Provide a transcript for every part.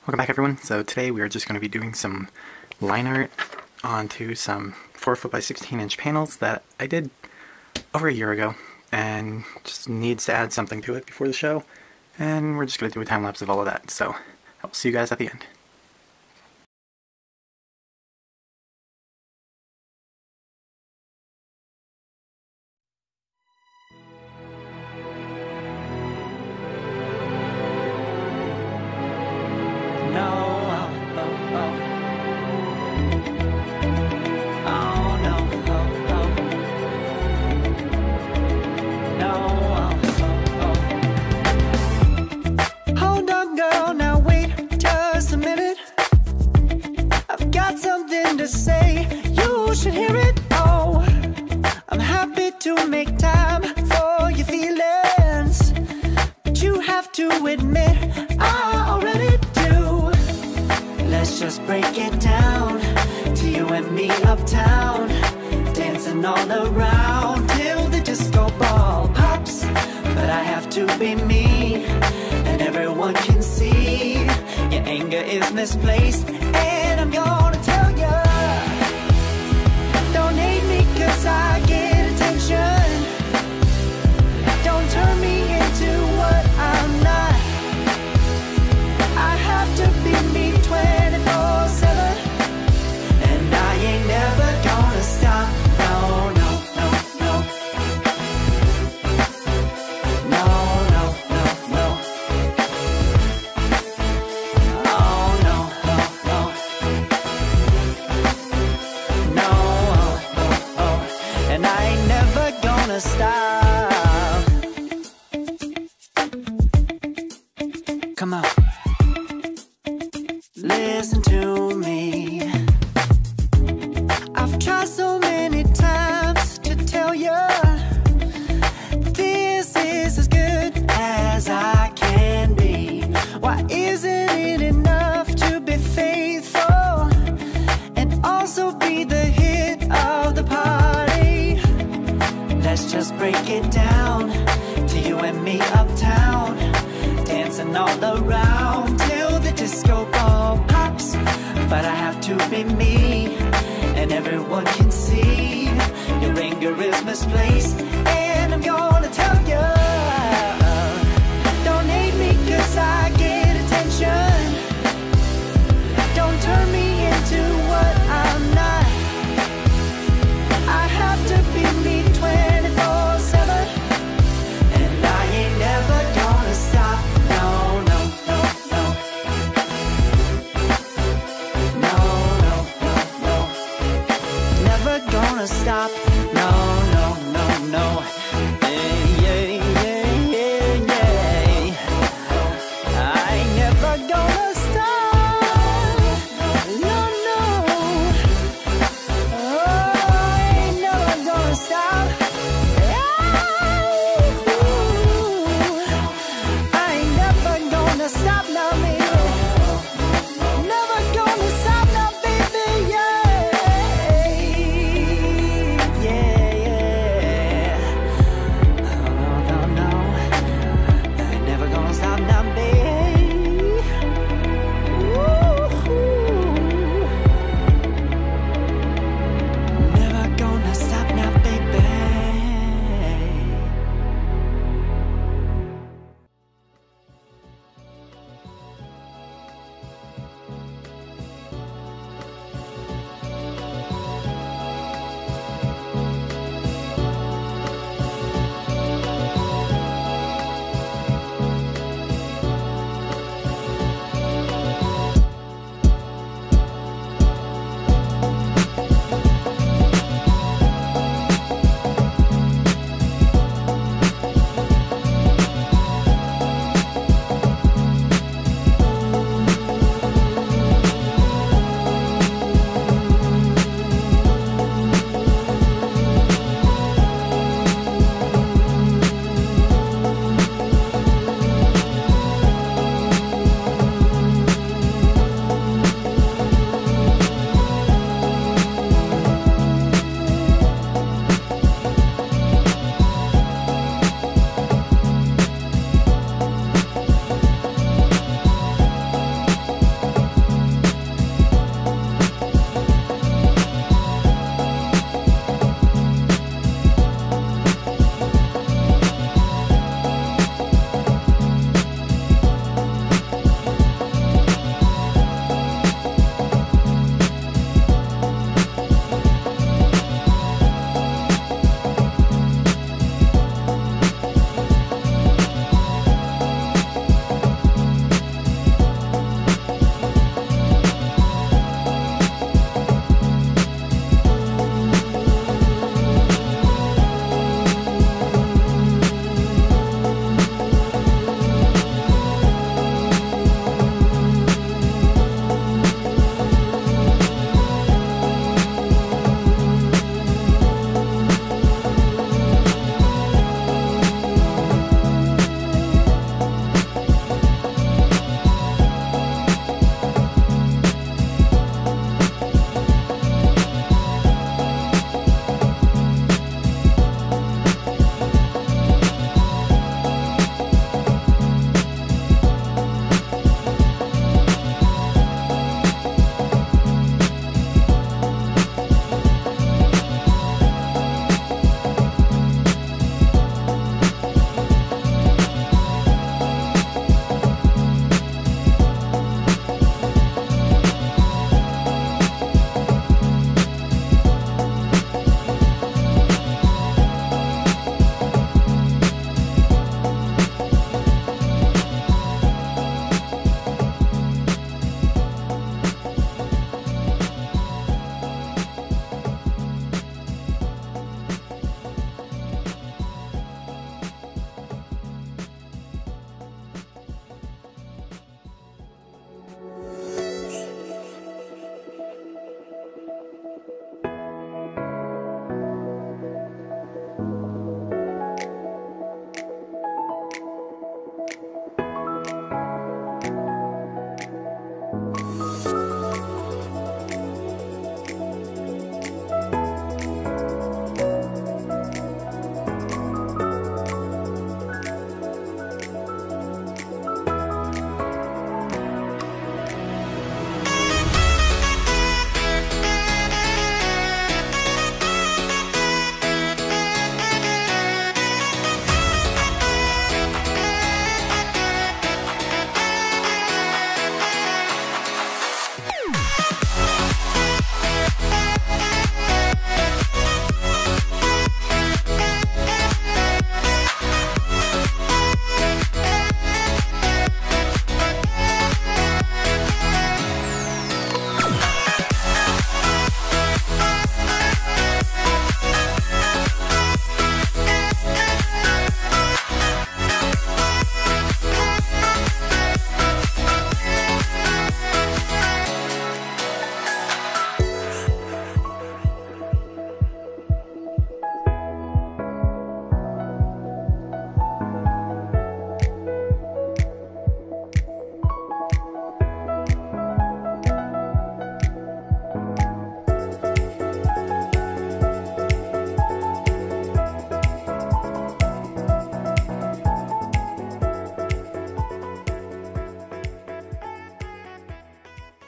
Welcome back, everyone. So today we are just going to be doing some line art onto some 4-foot by 16-inch panels that I did over a year ago and just needs to add something to it before the show, and we're just going to do a time lapse of all of that. So I'll see you guys at the end. Say you should hear it. Oh, I'm happy to make time for your feelings, but you have to admit I already do. Let's just break it down to you and me uptown, dancing all around till the disco ball pops. But I have to be me, and everyone can see your anger is misplaced, and I'm gonna tell you. I get attention. Don't turn me into what I'm not. I have to be me 24/7, and I ain't never gonna stop. No, no, no, no. No, no, no, no. Oh, no, no, no. No. And I ain't never gonna stop. Come on, listen to me. I've tried so many times to tell you this is as good as I can be. Why isn't it enough to be faithful and also be the hit of the party? Let's just break it down to you and me uptown, dancing all around till the disco ball pops. But I have to be me, and everyone can see your anger is misplaced, and I'm gonna tell you. Don't hate me 'cause I get attention. Don't turn me into what I'm not. I have to be me 24/7, and I ain't never gonna stop. No, no, no, no. No, no, no, no. Never gonna stop. No, no, no, no.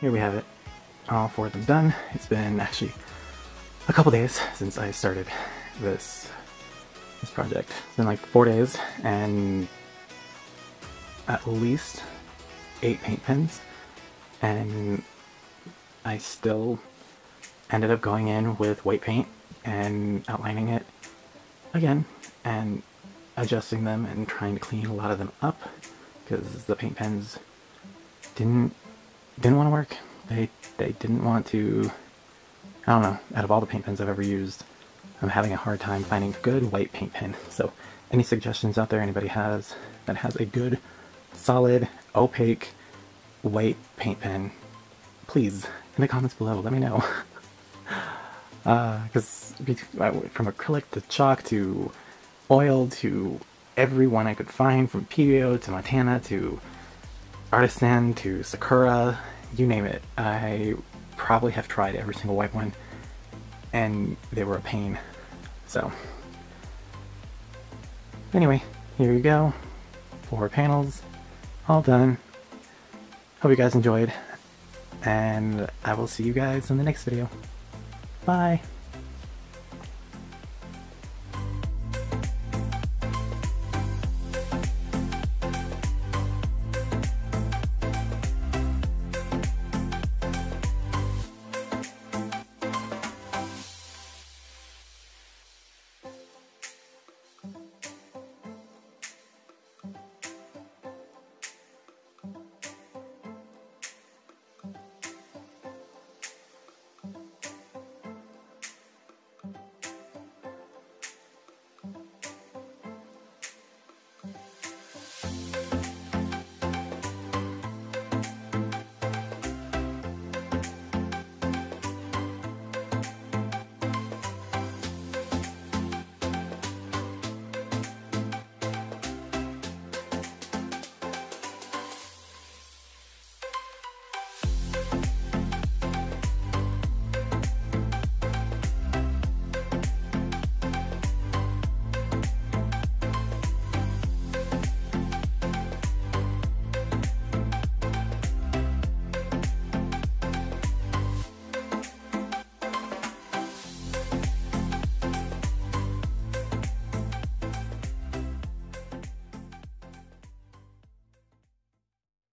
here we have it. All 4 of them done. It's been actually a couple days since I started this project. It's been like 4 days and at least 8 paint pens, and I still ended up going in with white paint and outlining it again and adjusting them and trying to clean a lot of them up because the paint pens didn't want to work. They didn't want to. I don't know, out of all the paint pens I've ever used, I'm having a hard time finding a good white paint pen. So any suggestions out there anybody has that has a good, solid, opaque, white paint pen, please, in the comments below, let me know. Because from acrylic to chalk to oil to every one I could find, from Pèbèo to Montana to Artisan to Sakura, you name it, I probably have tried every single white one, and they were a pain. So anyway, here you go, 4 panels all done. Hope you guys enjoyed, and I will see you guys in the next video. Bye!